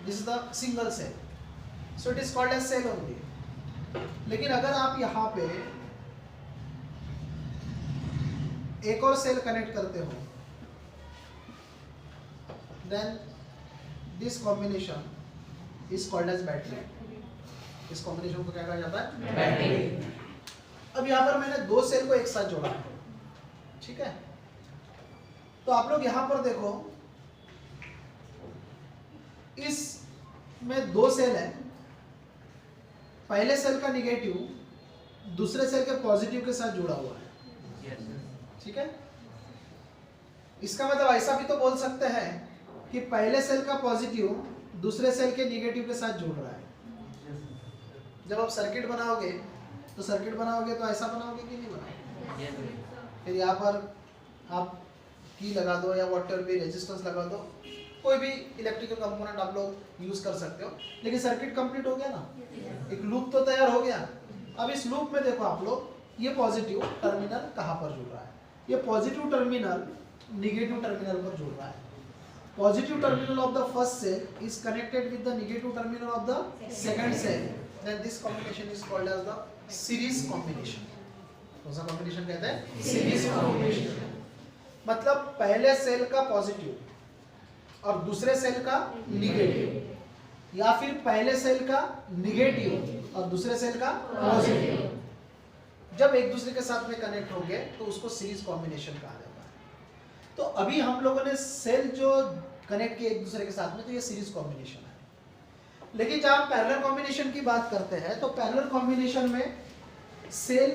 This is the single cell, so it is called as cell only. लेकिन अगर आप यहाँ पे एक और सेल कनेक्ट करते हो, then this combination is called as battery. इस कॉम्बिनेशन को क्या कहा जाता है? बैटरी। अब यहाँ पर मैंने दो सेल को एक साथ जोड़ा है, ठीक है। तो आप लोग यहाँ पर देखो, इसमें दो सेल है, पहले सेल का निगेटिव दूसरे सेल के पॉजिटिव के साथ जुड़ा हुआ है, ठीक है। इसका मतलब ऐसा भी तो बोल सकते हैं कि पहले सेल का पॉजिटिव दूसरे सेल के निगेटिव के साथ जुड़ रहा है। जब आप सर्किट बनाओगे तो ऐसा बनाओगे कि नहीं बनाओगे? फिर यहाँ पर आप की लगा दो या वॉटर भी रेजिस्टेंस लगा दो, कोई भी इलेक्ट्रिकल कंपोनेंट आप लोग यूज कर सकते हो, लेकिन सर्किट कंप्लीट हो गया ना, एक लूप तो तैयार हो गया। अब इस लूप में देखो आप लोग, ये पॉजिटिव टर्मिनल कहाँ पर जुड़ रहा है? ये पॉजिटिव टर्मिनल निगेटिव टर्मिनल पर जुड़ रहा है। Positive terminal of the first cell is connected with the negative terminal of the second cell, then this combination is called as the series combination. कौन सा कॉम्बिनेशन कहते हैं? Series combination. मतलब पहले सेल का पॉजिटिव और दूसरे सेल का निगेटिव, या फिर पहले सेल का निगेटिव और दूसरे सेल का पॉजिटिव, जब एक दूसरे के साथ में कनेक्ट हो गए तो उसको सीरीज कॉम्बिनेशन कहा जाता है। तो अभी हम लोगों ने सेल जो कनेक्ट किए एक दूसरे के साथ में, तो ये सीरीज कॉम्बिनेशन है। लेकिन जब हम पैरेलल कॉम्बिनेशन की बात करते हैं तो पैरेलल कॉम्बिनेशन में cell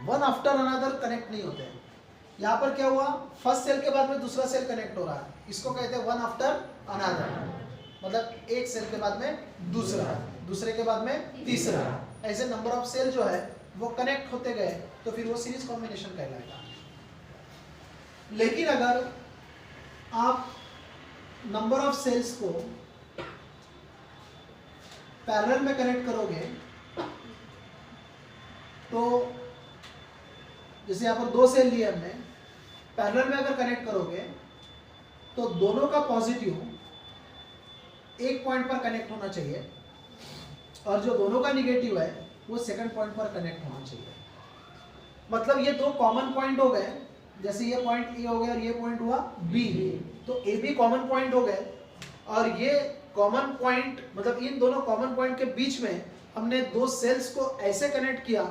one after another connect नहीं होते हैं। यहाँ पर क्या हुआ, फर्स्ट सेल के बाद में दूसरा सेल कनेक्ट हो रहा है, इसको कहते हैं वन आफ्टर अनदर। मतलब एक सेल के बाद में दूसरा, दूसरे के बाद में तीसरा, ऐसे नंबर ऑफ सेल जो है वो कनेक्ट होते गए तो फिर वो सीरीज कॉम्बिनेशन कहलाएगा। लेकिन अगर आप नंबर ऑफ सेल्स को पैरेलल में कनेक्ट करोगे तो जैसे यहाँ पर दो सेल लिए हमने, पैरेलल में अगर कनेक्ट करोगे तो दोनों का पॉजिटिव एक पॉइंट पर कनेक्ट होना चाहिए और जो दोनों का निगेटिव है वो सेकंड पॉइंट पर कनेक्ट होना चाहिए। मतलब ये दो कॉमन पॉइंट हो गए, जैसे ये पॉइंट ए हो गया और ये पॉइंट हुआ बी, तो ए भी कॉमन पॉइंट हो गए और ये कॉमन पॉइंट, मतलब इन दोनों कॉमन पॉइंट के बीच में हमने दो सेल्स को ऐसे कनेक्ट किया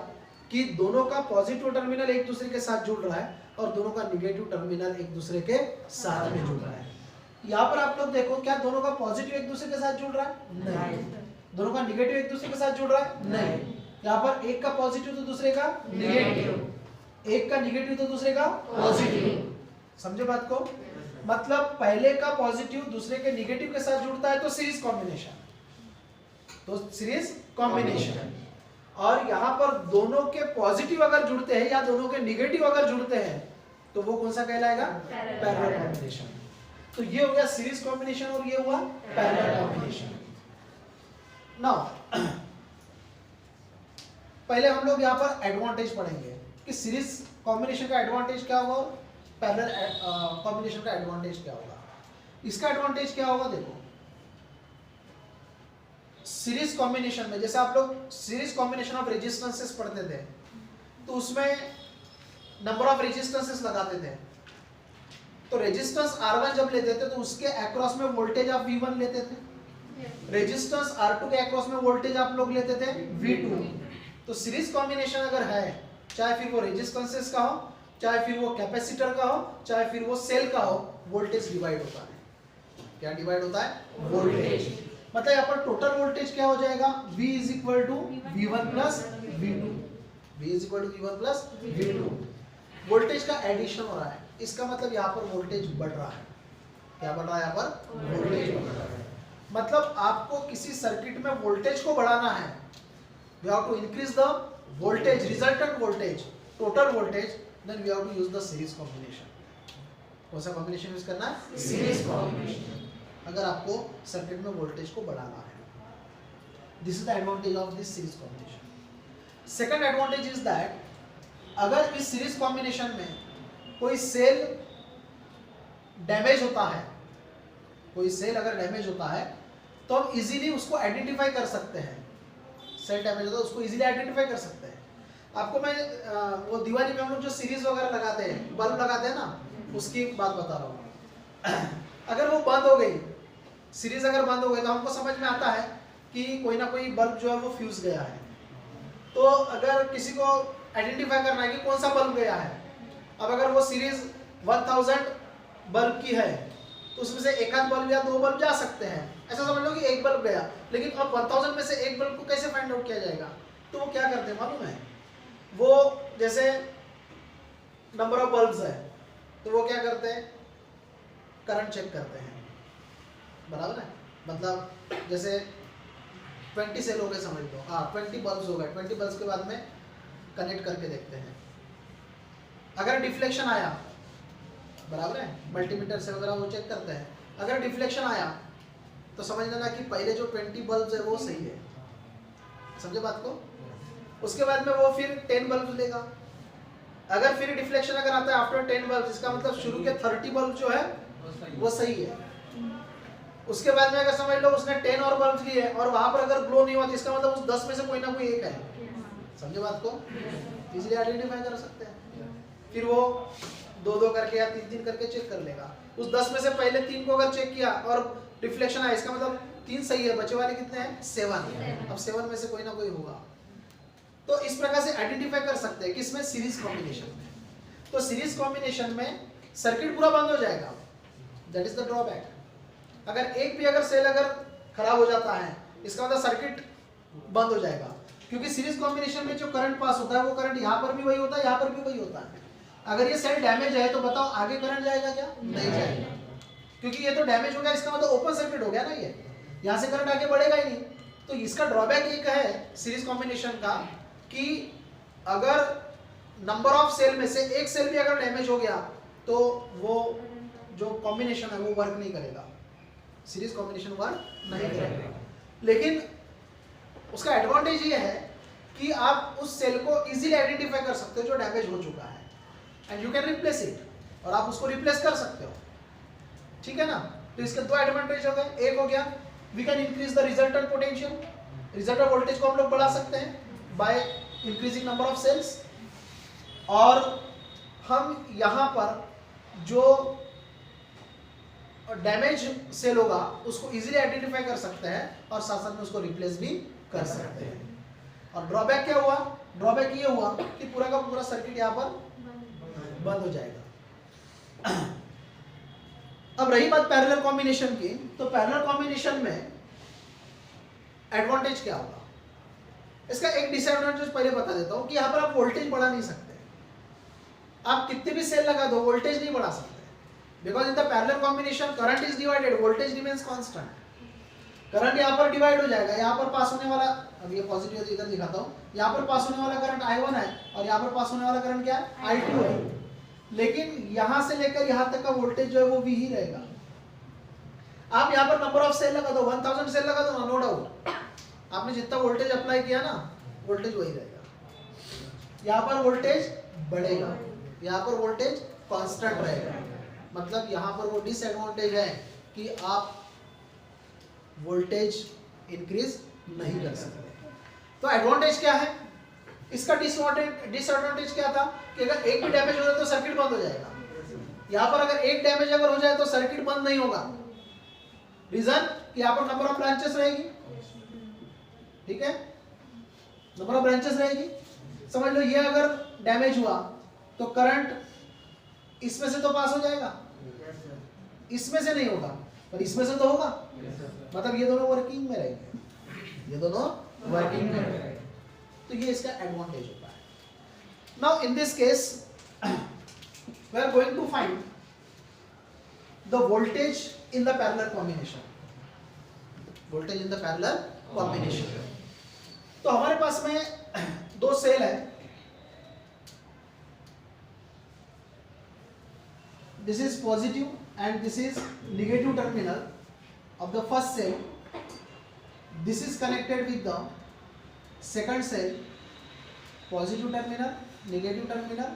कि दोनों का पॉजिटिव टर्मिनल एक दूसरे के साथ जुड़ रहा है और दोनों का निगेटिव टर्मिनल एक दूसरे के साथ में जुड़ रहा है। यहाँ पर आप लोग देखो, क्या दोनों का पॉजिटिव एक दूसरे के साथ जुड़ रहा है? नहीं। दोनों का निगेटिव एक दूसरे के साथ जुड़ रहा है? नहीं। यहाँ पर एक का पॉजिटिव तो दूसरे का निगेटिव, एक का निगेटिव तो दूसरे का पॉजिटिव। समझे बात को? मतलब पहले का पॉजिटिव दूसरे के निगेटिव के साथ जुड़ता है तो सीरीज कॉम्बिनेशन, तो सीरीज कॉम्बिनेशन। और यहाँ पर दोनों के पॉजिटिव अगर जुड़ते हैं या दोनों के निगेटिव अगर जुड़ते हैं तो वो कौन सा कहलाएगा? Parallel combination. तो ये हो गया सीरीज कॉम्बिनेशन और ये हुआ पैरेलल कॉम्बिनेशन। नाउ पहले हम लोग यहाँ पर एडवांटेज पढ़ेंगे कि सीरीज कॉम्बिनेशन का एडवांटेज क्या होगा, पैरेलल कॉम्बिनेशन का एडवांटेज क्या होगा। इसका एडवांटेज क्या होगा, देखो सीरीज कॉम्बिनेशन में जैसे आप लोग सीरीज कॉम्बिनेशन ऑफ रेजिस्टेंसेस पढ़ते थे तो उसमें नंबर ऑफ रेजिस्टेंसेस लगाते थे, तो रेजिस्टेंस R1 जब लेते थे तो उसके अक्रॉस में वोल्टेज आप V1 लेते थे, रेजिस्टेंस R2 के अक्रॉस में वोल्टेज आप लोग लेते थे V2। तो सीरीज कॉम्बिनेशन अगर है, चाहे फिर वो रेजिस्टेंसेस का हो, चाहे फिर वो कैपेसिटर का हो, चाहे फिर वो सेल का हो, वोल्टेज डिवाइड होता है। क्या डिवाइड होता है? वोल्टेज। मतलब यहाँ पर टोटल वोल्टेज क्या हो जाएगा? V is equal to V1 plus V2, V is equal to V1 plus V2। Voltage का एडिशन हो रहा है, इसका मतलब यहाँ पर वोल्टेज बढ़ रहा है। क्या बढ़ रहा है? यहाँ पर वोल्टेज बढ़ रहा है। मतलब आपको किसी सर्किट में वोल्टेज को बढ़ाना है, we have to increase the voltage, resultant voltage, total voltage, then we have to use the series combination। कौन सा कॉम्बिनेशन यूज करना है? सीरीज कॉम्बिनेशन, अगर आपको सर्किट में वोल्टेज को बढ़ाना है। This is the advantage of this series combination. Second advantage is that अगर इस सीरीज कॉम्बिनेशन में कोई सेल डैमेज होता है कोई सेल अगर डैमेज होता है तो हम इजीली उसको आइडेंटिफाई कर सकते हैं। सेल डैमेज होता है उसको इजीली आइडेंटिफाई कर सकते हैं। आपको मैं वो दिवाली में हम लोग जो सीरीज वगैरह लगाते हैं, बल्ब लगाते हैं ना, उसकी बात बता रहा हूँ। अगर वो बंद हो गई, सीरीज अगर बंद हो गई, तो हमको समझ में आता है कि कोई ना कोई बल्ब जो है वो फ्यूज गया है। तो अगर किसी को आइडेंटिफाई करना है कि कौन सा बल्ब गया है, अब अगर वो सीरीज 1000 बल्ब की है तो उसमें से एक आध बल्ब या दो बल्ब जा सकते हैं। ऐसा समझ लो कि एक बल्ब गया, लेकिन अब 1000 में से एक बल्ब को कैसे फाइंड आउट किया जाएगा? तो वो क्या करते हैं मालूम है? वो जैसे नंबर ऑफ बल्ब्स है तो वो क्या करते हैं, करंट चेक करते हैं, बराबर है। मतलब जैसे 20 सेल हो गए समझ लो, हाँ 20 बल्ब्स हो गए, 20 बल्ब्स के बाद में कनेक्ट करके देखते हैं। अगर डिफ्लेक्शन आया, बराबर है, मल्टीमीटर से वगैरह वो चेक करते हैं, अगर डिफ्लेक्शन आया तो समझ लेना कि पहले जो 20 बल्ब्स है वो सही है, समझे बात को। उसके बाद में वो फिर 10 बल्ब लेगा। अगर फिर डिफ्लेक्शन अगर आता है आफ्टर 10 बल्ब, इसका मतलब शुरू के 30 बल्ब जो है वो सही है। उसके बाद में अगर समझ लो उसने 10 और बल्ब लिए और वहां पर अगर ग्लो नहीं हुआ तो इसका मतलब उस 10 में से कोई ना कोई एक है, समझे बात को, इजीली आइडेंटिफाई कर सकते हैं। फिर वो 2-2 करके या 3-3 करके चेक कर लेगा। उस 10 में से पहले 3 को अगर चेक किया और रिफ्लेक्शन आया, इसका मतलब 3 सही है, बचे वाले कितने हैं? 7। अब 7 में से कोई ना कोई होगा। तो इस प्रकार से आइडेंटिफाई कर सकते हैं किसमें? सीरीज कॉम्बिनेशन में। तो सीरीज कॉम्बिनेशन में सर्किट पूरा बंद हो जाएगा, दैट इज द ड्रॉबैक। अगर एक भी अगर सेल अगर खराब हो जाता है, इसका मतलब सर्किट बंद हो जाएगा, क्योंकि सीरीज कॉम्बिनेशन में जो करंट पास होता है वो करंट यहाँ पर भी वही होता है, यहाँ पर भी वही होता है। अगर ये सेल डैमेज है तो बताओ आगे करंट जाएगा क्या? नहीं जाएगा, क्योंकि ये तो डैमेज हो गया, इसका मतलब ओपन सर्किट हो गया ना, ये यहाँ से करंट आगे बढ़ेगा ही नहीं। तो इसका ड्रॉबैक एक है सीरीज कॉम्बिनेशन का कि अगर नंबर ऑफ सेल में से एक सेल भी अगर डैमेज हो गया तो वो जो कॉम्बिनेशन है वो वर्क नहीं करेगा, सीरीज कॉम्बिनेशन वर्क नहीं करेगा। लेकिन उसका एडवांटेज ये है कि आप उस सेल को इजीली आइडेंटिफाई कर सकते हो जो डैमेज हो चुका है, and you can replace it, और आप उसको रिप्लेस कर सकते हो, ठीक है ना। तो इसके दो एडवांटेज हो गए। एक हो गया we can increase the resultant potential, resultant voltage को हम लोग बढ़ा सकते हैं by increasing number of cells, और हम यहाँ पर जो डैमेज सेल होगा उसको इजीली आइडेंटिफाई कर सकते हैं और साथ साथ में उसको रिप्लेस भी कर सकते हैं। और ड्रॉबैक क्या हुआ? ड्रॉबैक ये हुआ कि पूरा का पूरा सर्किट यहाँ पर बंद हो जाएगा। अब रही बात पैरेलल कॉम्बिनेशन की, तो पैरेलल कॉम्बिनेशन में एडवांटेज क्या होगा? इसका एक डिसएडवांटेज पहले बता देता हूं कि यहाँ पर आप वोल्टेज बढ़ा नहीं सकते। आप कितने भी सेल लगा दो वोल्टेज नहीं बढ़ा सकते, because in the parallel combination current is divided, voltage remains constant. Current यहाँ पर डिवाइड हो जाएगा, यहाँ पर पास होने वाला, अब ये पॉजिटिव है तो इधर दिखाता हूँ, यहाँ पर पास होने वाला करंट I1 है और यहाँ पर पास होने वाला करंट क्या है? I2 है। लेकिन यहाँ से लेकर यहाँ तक का वोल्टेज जो है वो V ही रहेगा। आप यहाँ पर नंबर ऑफ सेल लगा दो, 1000 सेल लगा दो ना, नो डाउट आपने जितना वोल्टेज अप्लाई किया ना, वोल्टेज वही रहेगा। यहाँ पर वोल्टेज बढ़ेगा, यहाँ पर वोल्टेज कांस्टेंट रहेगा। मतलब यहाँ पर वो डिसएडवांटेज है कि आप वोल्टेज इंक्रीज नहीं कर सकते। तो एडवांटेज क्या है इसका? डिसएडवांटेज क्या था कि अगर एक भी डैमेज हो जाए तो सर्किट बंद हो जाएगा। यहाँ पर अगर एक डैमेज अगर हो जाए तो सर्किट बंद नहीं होगा। रीजन कि यहाँ पर नंबर ऑफ ब्रांचेस रहेगी, ठीक है, नंबर ऑफ ब्रांचेस रहेगी। समझ लो ये अगर डैमेज हुआ तो करंट इसमें से तो पास हो जाएगा, इसमें से नहीं होगा पर इसमें से तो होगा। मतलब ये दोनों वर्किंग में रहेंगे, ये दोनों वर्किंग में रहेंगे। तो ये इसका एडवांटेज होता है। Now in this case we are going to find the voltage in the parallel combination, voltage in the parallel combination. तो हमारे पास में दो सेल है, this is positive and this is negative terminal of the first cell. This is connected with the second cell, positive terminal, negative terminal.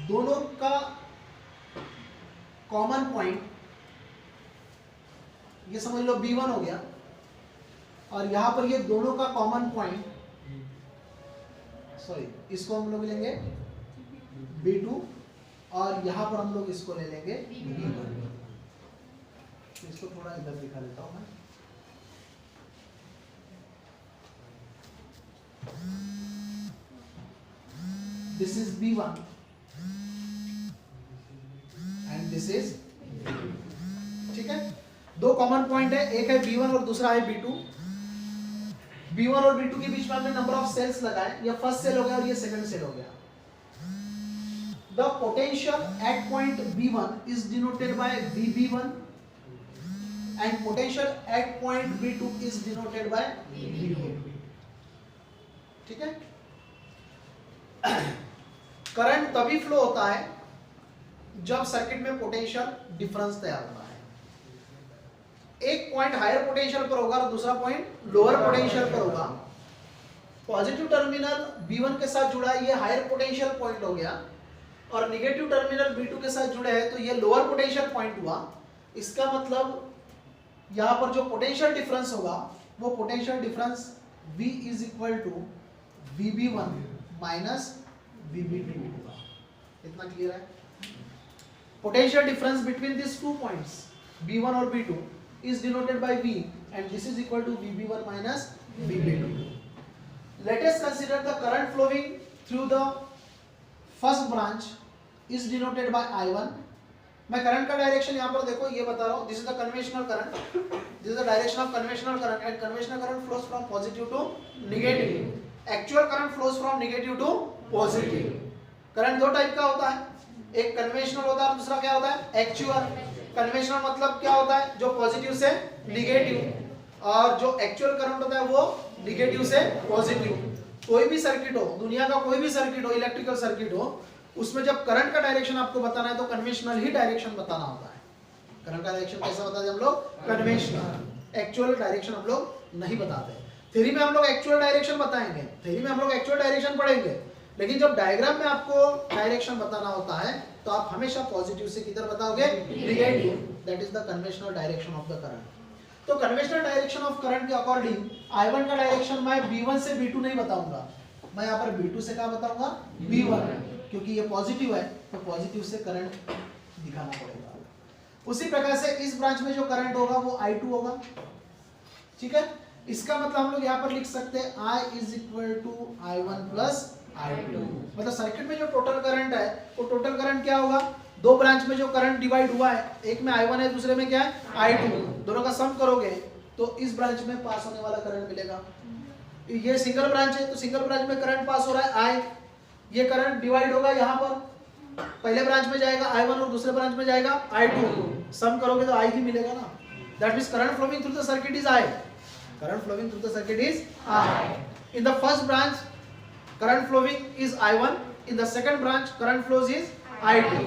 दोनों का common point ये समझ लो B1 हो गया, और यहां पर ये दोनों का कॉमन पॉइंट, सॉरी इसको हम लोग लेंगे B2 और यहां पर हम लोग इसको ले लेंगे B1। इसको थोड़ा इधर दिखा देता हूं मैं। This is B1 and this is, ठीक है। दो कॉमन पॉइंट है, एक है B1 और दूसरा है B2। B1 और B2 के बीच में हमने नंबर ऑफ सेल्स लगाए, ये फर्स्ट सेल हो गया और ये सेकंड सेल हो गया। The potential at point B1 is denoted bye VB1 and potential at point B2 is denoted bye VB2, ठीक है। करंट तभी फ्लो होता है जब सर्किट में पोटेंशियल डिफरेंस तैयार होता है। एक पॉइंट हायर पोटेंशियल पर होगा और दूसरा पॉइंट लोअर पोटेंशियल पर होगा। पॉजिटिव टर्मिनल B1 के साथ जुड़ा है, ये हायर पोटेंशियल पॉइंट हो गया, और निगेटिव टर्मिनल B2 के साथ जुड़े हैं तो ये लोअर पोटेंशियल पॉइंट हुआ। इसका मतलब यहां पर जो पोटेंशियल डिफरेंस होगा वो potential difference V is equal to VB1 minus VB2 होगा। इतना क्लियर है? Potential difference between this two points B1 और B2 is denoted by V and this is equal to VB1 minus VB2. Let us consider the current flowing through the first branch is denoted by I1. मैं current का direction यहाँ पर देखो ये बता रहा हूँ, this is the conventional current, this is the direction of conventional current and conventional current flows from positive to negative. Actual current flows from negative to positive. Current दो टाइप का होता है, एक कन्वेंशनल होता है और दूसरा क्या होता है एक्चुअल। कन्वेंशनल मतलब क्या होता है, जो पॉजिटिव से निगेटिव, और जो एक्चुअल करंट होता है वो निगेटिव से पॉजिटिव। कोई भी सर्किट हो, दुनिया का कोई भी सर्किट हो, इलेक्ट्रिकल सर्किट हो, उसमें जब करंट का डायरेक्शन आपको बताना है तो कन्वेंशनल ही डायरेक्शन बताना होता है। करंट का डायरेक्शन कैसा बताते हैं हम लोग, कन्वेंशनल। एक्चुअल डायरेक्शन हम लोग नहीं बताते। थ्योरी में हम लोग एक्चुअल डायरेक्शन बताएंगे, थ्योरी में हम लोग एक्चुअल डायरेक्शन पढ़ेंगे, लेकिन जब डायग्राम में आपको डायरेक्शन बताना होता है तो आप हमेशा पॉजिटिव से किधर बताओगे, negative. That is the conventional direction of the current. तो कन्वेंशनल डायरेक्शन ऑफ करंट के अकॉर्डिंग I1 का डायरेक्शन मैं B1 से B2 नहीं बताऊंगा, मैं यहाँ पर B2 से क्या बताऊंगा, B1, क्योंकि ये पॉजिटिव है तो पॉजिटिव से करंट दिखाना पड़ेगा। उसी प्रकार से इस ब्रांच में जो करंट होगा वो I2 होगा, ठीक है। इसका मतलब हम लोग यहाँ पर लिख सकते हैं I is equal to I1 plus I2। मतलब सर्किट में जो टोटल करंट है वो टोटल करंट क्या होगा, दो ब्रांच में जो करंट डिवाइड हुआ है, एक में I1 है दूसरे में क्या है I2, दोनों का सम करोगे तो इस ब्रांच में पास होने वाला करंट मिलेगा। ये सिंगल ब्रांच है तो सिंगल ब्रांच में करंट पास हो रहा है I, ये करंट डिवाइड होगा यहाँ पर, पहले ब्रांच में जाएगा I1 और दूसरे ब्रांच में जाएगा I2, सम करोगे तो I ही मिलेगा ना। That means current flowing through the circuit is I, current flowing through the circuit is I। In the first branch current flowing is I1, in the second branch current flows is I2,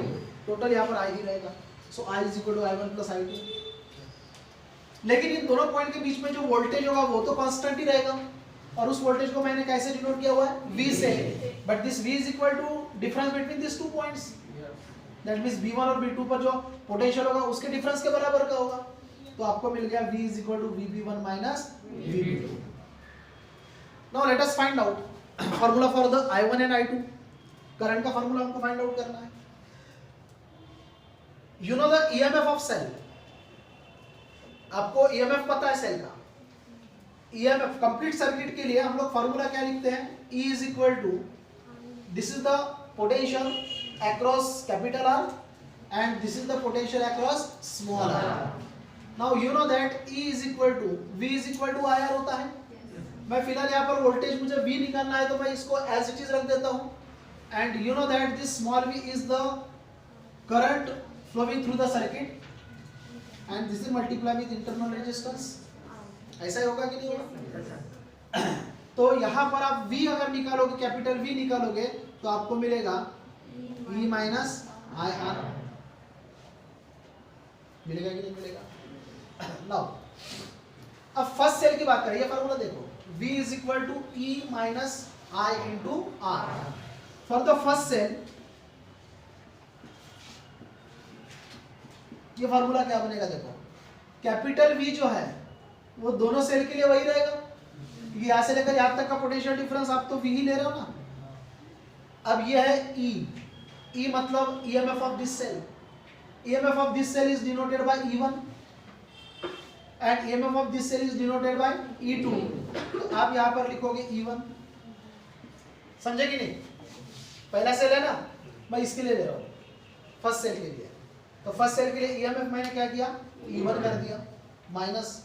total यहाँ पर I ही रहेगा। so I is equal to I1 plus I2। लेकिन इन दोनों point के बीच में जो voltage होगा वो तो कांस्टेंट ही रहेगा, और उस वोल्टेज को मैंने कैसे डिनोट किया हुआ है, V से, but this V is equal to difference between this two points. That means B1 और B2 पर जो पोटेंशियल होगा उसके डिफरेंस के बराबर का होगा, तो आपको मिल गया V is equal to VB1 minus VB2। now let us find out formula for the I1 and I2। Current का फॉर्मूला हमको फाइंड आउट करना है। You know the EMF of cell, आपको EMF पता है सेल का। EMF कंप्लीट सर्किट के लिए हम लोग फॉर्मूला क्या लिखते हैं, E is equal to, this is the potential across capital R and this is the potential across small r। Now you know that E is equal to V is equal to IR होता है। मैं फिलहाल यहाँ पर voltage मुझे V निकालना है तो मैं इसको एज इट इज रख देता हूँ, and you know that this small v is the current flowing through the circuit and this is multiply with internal resistance. ऐसा ही होगा कि नहीं होगा? तो यहाँ पर आप V अगर निकालोगे, कैपिटल V निकालोगे तो आपको मिलेगा E माइनस IR, मिलेगा कि नहीं मिलेगा? नाउ अब फर्स्ट सेल की बात करें, ये फॉर्मूला देखो, V is equal to E minus I into R। For the first cell, ये फॉर्मूला क्या बनेगा देखो, कैपिटल V जो है वो दोनों सेल के लिए वही रहेगा, क्योंकि यहाँ से लेकर यहाँ तक का पोटेंशियल डिफरेंस आप तो V ही ले रहे हो ना। अब ये है E, E मतलब EMF of this cell, EMF of this cell is denoted by E1 and EMF of this cell is denoted by E2। तो आप यहाँ पर लिखोगे E1, समझे कि नहीं? पहला सेल है ना, मैं इसके लिए ले रहा हूँ फर्स्ट सेल के लिए, तो फर्स्ट सेल के लिए EMF मैंने क्या किया, E1 कर दिया, माइनस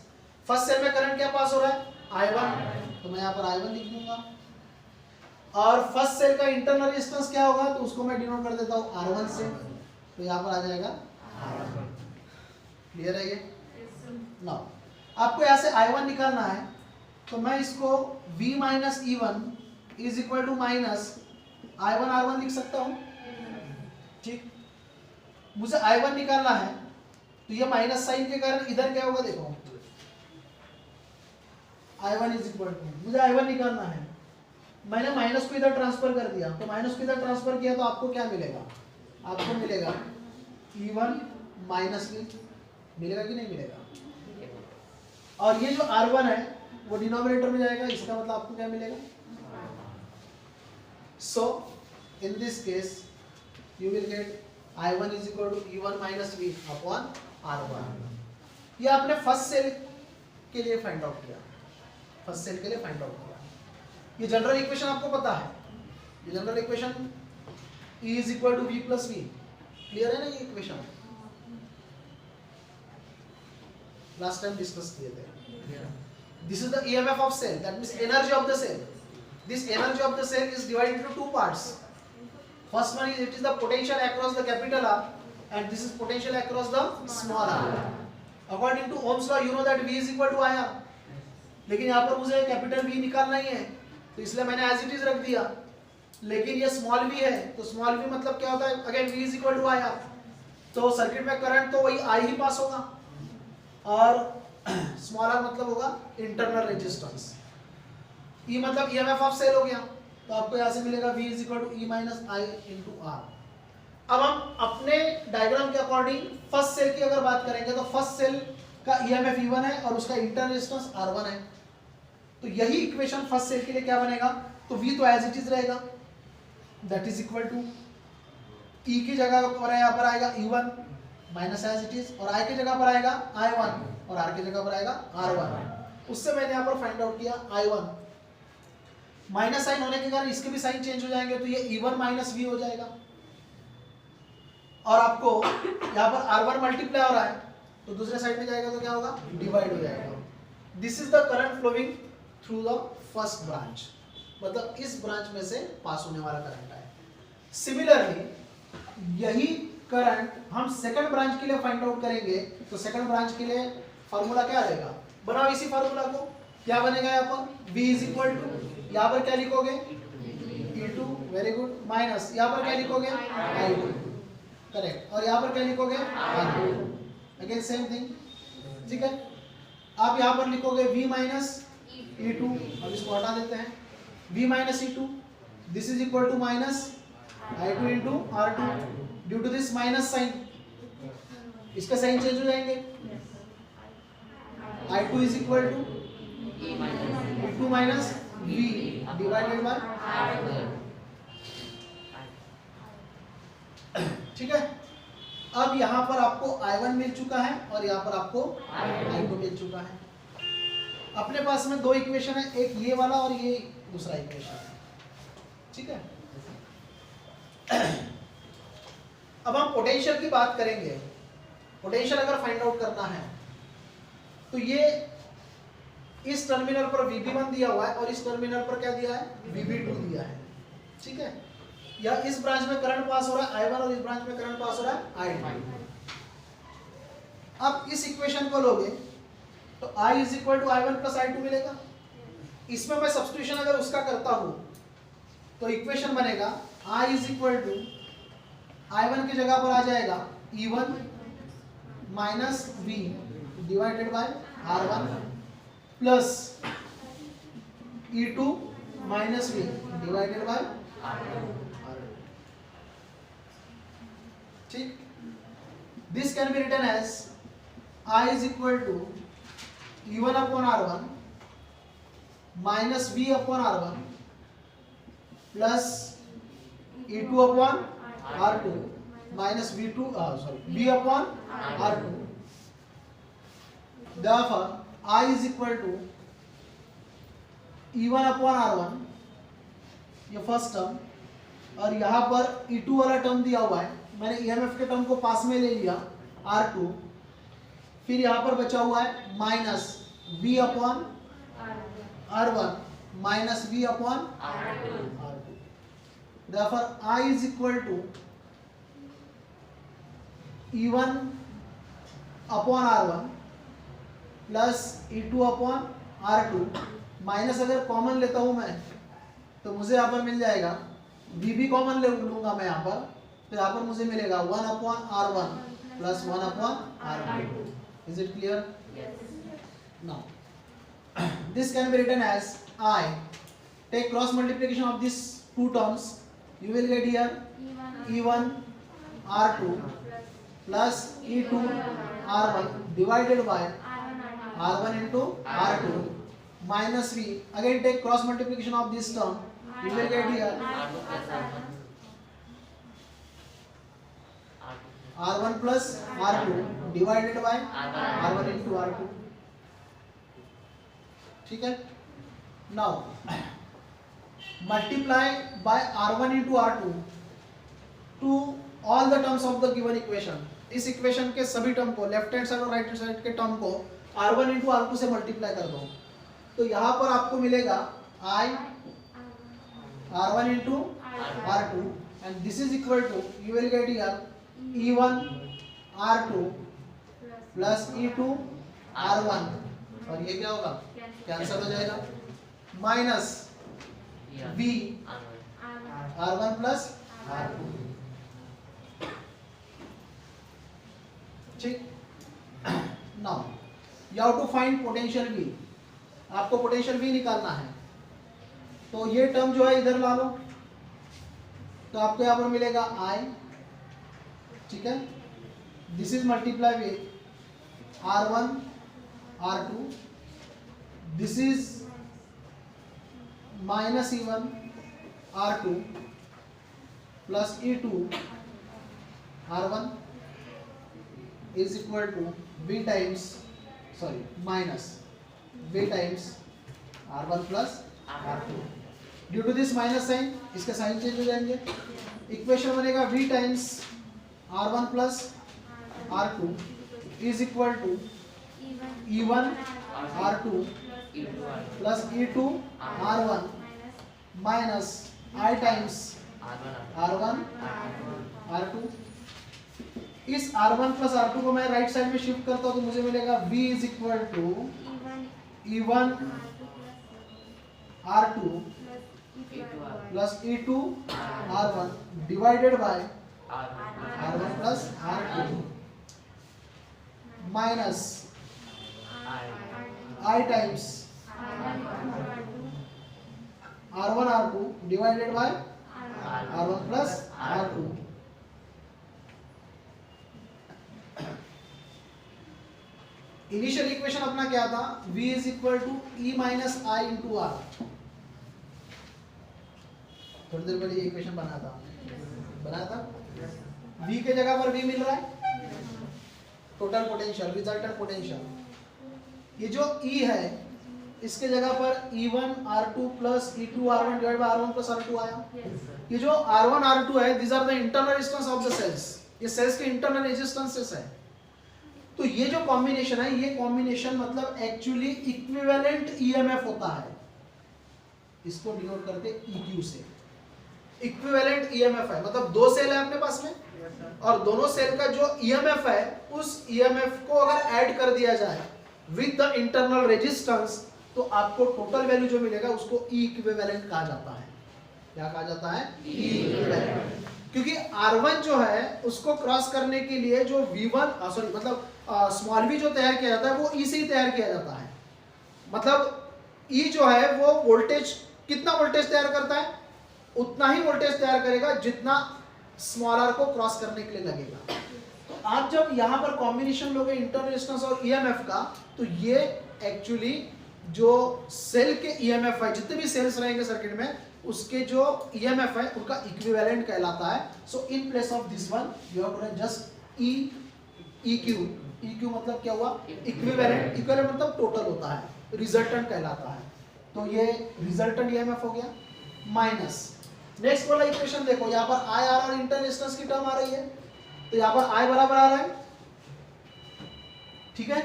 फर्स्ट सेल में करंट क्या पास हो रहा है, I1, तो मैं यहाँ पर I1 लिख दूंगा। और फर्स्ट सेल का इंटरनल रेजिस्टेंस क्या होगा, तो उसको मैं डिनोट कर देता हूँ R1 से, तो यहाँ पर आ जाएगा R1। क्लियर है ये? नाउ आपको यहाँ से I1 निकालना है, तो मैं इसको V minus E1 is equal to minus I1 R1 लिख सकता हूँ। ठीक, मुझे I1 निकालना है, तो ये माइनस साइन के कारण इधर क्या होगा देखो, I1 इज इक्वल टू, मुझे I1 निकालना है, मैंने माइनस को इधर ट्रांसफर कर दिया, तो माइनस को इधर ट्रांसफर किया तो आपको क्या मिलेगा, आपको मिलेगा E1 माइनस V, मिलेगा कि नहीं मिलेगा? और ये जो R1 है वो डिनोमिनेटर में जाएगा, इसका मतलब आपको क्या मिलेगा? So in this case you will get I1 is equal to E1 minus V upon R1। ये आपने फर्स्ट सेल के लिए फाइंड आउट किया, फर्स्ट सेल के लिए फाइंड आउट किया। ये जनरल इक्वेशन आपको पता है, ये general equation E is equal to V plus V, clear है ना? ये इक्वेशन लास्ट टाइम डिस्कस किए थे। This is the EMF of cell, that means energy of the cell. This energy of the cell is divided into two parts. First one is, it is the potential across the capital R, and this is potential across the small r. According to Ohm's law, you know that V is equal to IR. लेकिन यहाँ पर मुझे capital V निकालना ही है, तो इसलिए मैंने as it is रख दिया। लेकिन ये स्मॉल v है, तो स्मॉल v मतलब क्या होता है, again V is equal to IR। तो सर्किट में करंट तो वही I ही पास होगा, और स्मॉल r मतलब होगा इंटरनल रेजिस्टेंस। E मतलब EMF ऑफ सेल हो गया, तो आपको यहाँ से मिलेगा V is equal to E minus I into R। अब हम अपने डायग्राम के अकॉर्डिंग फर्स्ट सेल की अगर बात करेंगे, तो फर्स्ट सेल का EMF E1 है और उसका इंटरनल रेजिस्टेंस R1 है, तो यही इक्वेशन फर्स्ट सेल के लिए क्या बनेगा, तो V तो एज इट इज रहेगा, that is equal to E की जगह पर यहाँ पर आएगा E1 minus as it is, और I की जगह पर आएगा I1 और R की जगह पर आएगा R1। उससे मैंने यहाँ पर फाइंड आउट किया I1, माइनस साइन होने के कारण इसके भी साइन चेंज हो जाएंगे, तो ये E1 माइनस V हो जाएगा, और आपको यहाँ पर R1 मल्टीप्लाई हो रहा है, तो दूसरे साइड में जाएगा तो क्या होगा, डिवाइड हो जाएगा। This is the current flowing through the first branch, मतलब इस ब्रांच में से पास होने वाला करंट है। सिमिलरली यही करंट हम सेकंड ब्रांच के लिए फाइंड आउट करेंगे, तो सेकंड ब्रांच के लिए फार्मूला क्या रहेगा, बनाओ इसी फार्मूला को, क्या बनेगा यहाँ पर V इज इक्वल टू, यहाँ पर क्या लिखोगे E2, वेरी गुड, माइनस यहाँ पर क्या लिखोगे I2, करेक्ट, और यहाँ पर क्या लिखोगे R2, अगेन सेम थिंग। ठीक है, आप यहाँ पर लिखोगे V माइनस E2, अब इसको हटा देते हैं, V minus E2, this is equal to minus I2 into R2, due to this minus sign इसका साइन चेंज हो जाएंगे, I2 is equal to E2 minus V divided by R2। ठीक है, अब यहाँ पर आपको I1 मिल चुका है और यहाँ पर आपको I2 मिल चुका है। अपने पास में दो इक्वेशन है, एक ये वाला और ये दूसरा इक्वेशन है। ठीक है, अब हम पोटेंशियल की बात करेंगे। पोटेंशियल अगर फाइंड आउट करना है तो ये इस टर्मिनल पर VB1 दिया हुआ है और इस टर्मिनल पर क्या दिया है, VB2 दिया है। ठीक है, या इस ब्रांच में करंट पास हो रहा है I1 और इस ब्रांच में करंट पास हो रहा है I2। अब इस इक्वेशन को लोगे तो I is equal to I1 plus I2 मिलेगा। इसमें मैं सब्स्टिट्यूशन अगर उसका करता हूं तो इक्वेशन बनेगा I is equal to I1 की जगह पर आ जाएगा E1 minus V divided by R1 plus E2 minus V divided by R2। ठीक, this can be written as I is equal to E1 upon R1 minus V upon R1 plus E2 upon R2 minus V upon R2. Therefore I is equal to E1 upon R1, ये first term, और यहाँ पर E2 वाला term दिया हुआ है, मैंने EMF के टर्म को पास में ले लिया R2, फिर यहाँ पर बचा हुआ है minus V upon R1 minus V upon R2. Therefore I is equal to E1 upon R1 plus E2 upon R2, minus अगर कॉमन लेता हूं मैं तो मुझे यहाँ पर मिल जाएगा V भी कॉमन ले लूंगा मैं यहाँ पर, तो यहाँ पर मुझे मिलेगा 1 upon R1 plus 1 upon R2. Is it clear? Yes. Now this can be written as I. Take cross multiplication of these two terms. You will get here E1 R2 plus E2 R1 divided by R1 into R2 minus V. Again take cross multiplication of this term. You will get here R1 plus R2 divided by R1 into R2. ठीक है? Now multiply by R1 into R2 to all the terms of the given equation. इस equation के सभी term को, left hand side और right hand side के term को R1 into R2 से मल्टीप्लाई कर दो, तो यहाँ पर आपको मिलेगा I R1 into R2 and this is equal to, you will get here E1 R2 plus E2 R1, और ये क्या होगा, कैंसिल हो जाएगा, minus V R1 plus R2. ठीक. Now you have to find potential V. आपको potential V निकालना है, तो ये टर्म जो है इधर ला लो, तो आपको यहाँ पर मिलेगा I. ठीक है, this is multiply with R1 R2, this is minus E1 R2 plus E2 R1 is equal to V times, sorry, minus V times R1 plus R2. Due to this minus sign इसके sign change हो जाएंगे, equation बनेगा V times R1 plus R2 is equal to E1 R2 plus E2 R1 minus I times R1 R2. इस R1 plus R2 को मैं right side में shift करता हूं तो मुझे मिलेगा V is equal to E1 R2 plus E2 R1 divided by R1 plus R2 minus I times R1 R2 divided by R1 plus R2. Initial equation अपना क्या था, V is equal to E minus I into R. थोड़ी देर पहले ये equation बनाया था. V के जगह पर V मिल रहा है, टोटल पोटेंशियल, रिजल्टेंट पोटेंशियल. ये जो E है इसके जगह पर E1 R2 plus E2 R1 divided by R1 plus R2 आया. ये जो R1 R2 है, these are the internal resistance of the cells. ये सेल्स के इंटरनल रेजिस्टेंसेस है. तो ये जो कॉम्बिनेशन है, ये कॉम्बिनेशन मतलब एक्चुअली इक्विवेलेंट ईएमएफ होता है. इसको डिनोट करते EQ से. इक्विवेलेंट ईएमएफ है मतलब दो सेल है अपने पास में और दोनों सेल का जो ईएमएफ है उस ईएमएफ को अगर ऐड कर दिया जाए विद द इंटरनल रेजिस्टेंस तो आपको टोटल वैल्यू जो मिलेगा उसको ई इक्विवेलेंट कहा जाता है. क्या कहा जाता है? ई इक्विवेलेंट. क्योंकि R1 जो है उसको क्रॉस करने के लिए जो V1 सॉरी मतलब स्मॉल v जो तैयार किया जाता है वो E से ही तैयार किया जाता है. मतलब E जो है वो वोल्टेज, कितना वोल्टेज तैयार करता है उतना ही वोल्टेज तैयार करेगा जितना स्मॉल r को क्रॉस करने के लिए लगेगा. तो आप जब यहाँ पर कॉम्बिनेशन लोगे इंटरनल रेजिस्टेंस और ईएमएफ का, तो ये एक्चुअली जो सेल के ईएमएफ है, जितने भी सेल्स रहेंगे सर्किट में, उसके जो ईएमएफ है उनका इक्विवेलेंट कहलाता है. So in place of this one you have to write just EQ. EQ मतलब क्या हुआ? इक्विवेलेंट. इक्विवेलेंट मतलब टोटल होता है, रिजल्टेंट कहलाता है. तो ये रिजल्टेंट ईएमएफ हो गया. माइनस नेक्स्ट वाला इक्वेशन देखो, यहाँ पर IR इंटरनल रेजिस्टेंस की टर्म आ रही है, तो यहाँ पर I बराबर आ रहा है. ठीक है.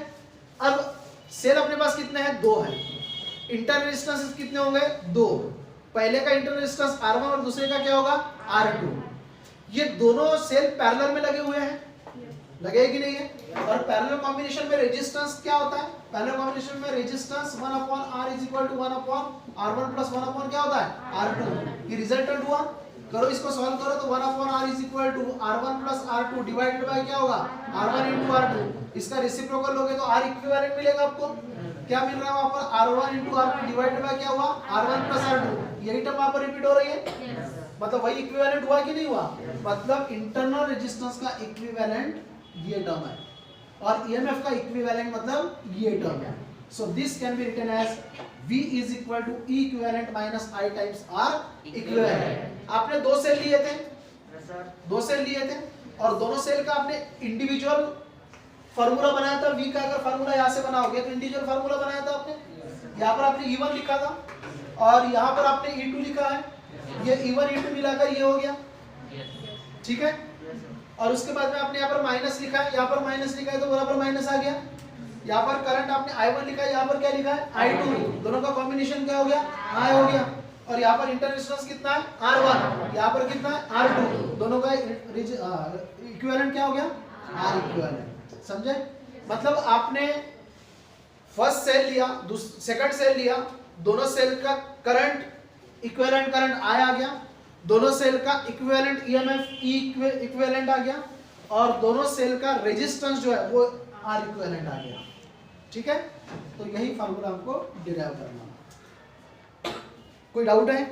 अब सेल अपने पास कितने हैं? 2 हैं. इंटरनल रेजिस्टेंस कितने होंगे? 2. पहले का इंटरनल रेजिस्टेंस R1 और दूसरे का क्या होगा? R2. ये दोनों सेल पैरेलल में लगे हुए हैं, लगे कि नहीं है? और पैरेलल कॉम्बिनेशन में रेजिस्टेंस क्या होता है? पैरेलल कॉम्बिनेशन में रेजिस्टेंस 1/R = 1/R1 प्लस 1/ क्या होता है? R2. ये रिजल्टेंट हुआ. करो इसको सॉल्व करो तो 1/R = R1 plus R2 divided by क्या होगा? R1 × R2. इसका रेसिप्रोकल लोगे तो R इक्विवेलेंट मिलेगा आपको. क्या मिल रहा है वहां पर? R1 × R2 डिवाइडेड बाय क्या हुआ? R1 plus R2. यही टर्म वहां पर रिपीट हो रही है. मतलब वही इक्विवेलेंट हुआ कि नहीं हुआ? मतलब इंटरनल रेजिस्टेंस का इक्विवेलेंट ये टर्म है और ईएमएफ का इक्विवेलेंट मतलब ये टर्म है. So this can be written as V = E equivalent minus I times R equivalent. आपने 2 सेल लिए थे, 2 सेल लिए थे और दोनों सेल का आपने इंडिविजुअल फार्मूला बनाया था. V का अगर फार्मूला यहाँ से बनाओगे तो इंडिविजुअल फार्मूला बनाया था आपने. यहाँ पर आपने E1 लिखा था और यहाँ पर आपने E2 लिखा है. ये E1 E2 मिलाकर ये हो गया. ठीक है. और उसके बाद में आपने यहाँ पर माइनस लिखा है, यहाँ पर माइनस लिखा है तो बराबर माइनस आ गया. यहाँ पर करंट आपने I1 लिखा है, यहाँ पर क्या लिखा है? I2. दोनों का कॉम्बिनेशन क्या हो गया? I हो गया. और यहाँ पर इंटरनल रेजिस्टेंस कितना है? R1. यहाँ पर कितना है? R2. दोनों का इक्विवेलेंट क्या हो गया? R equivalent. समझे? मतलब आपने फर्स्ट सेल लिया, सेकंड सेल लिया, दोनों सेल का करंट इक्विवेलेंट करंट I आ गया, दोनों सेल का इक्विवेलेंट ईएमएफ इक्विवेलेंट आ गया और दोनों सेल का रेजिस्टेंस जो है वो R इक्विवेलेंट आ गया. ठीक है. तो यही फार्मूला हमको डिराइव करना है. कोई डाउट है?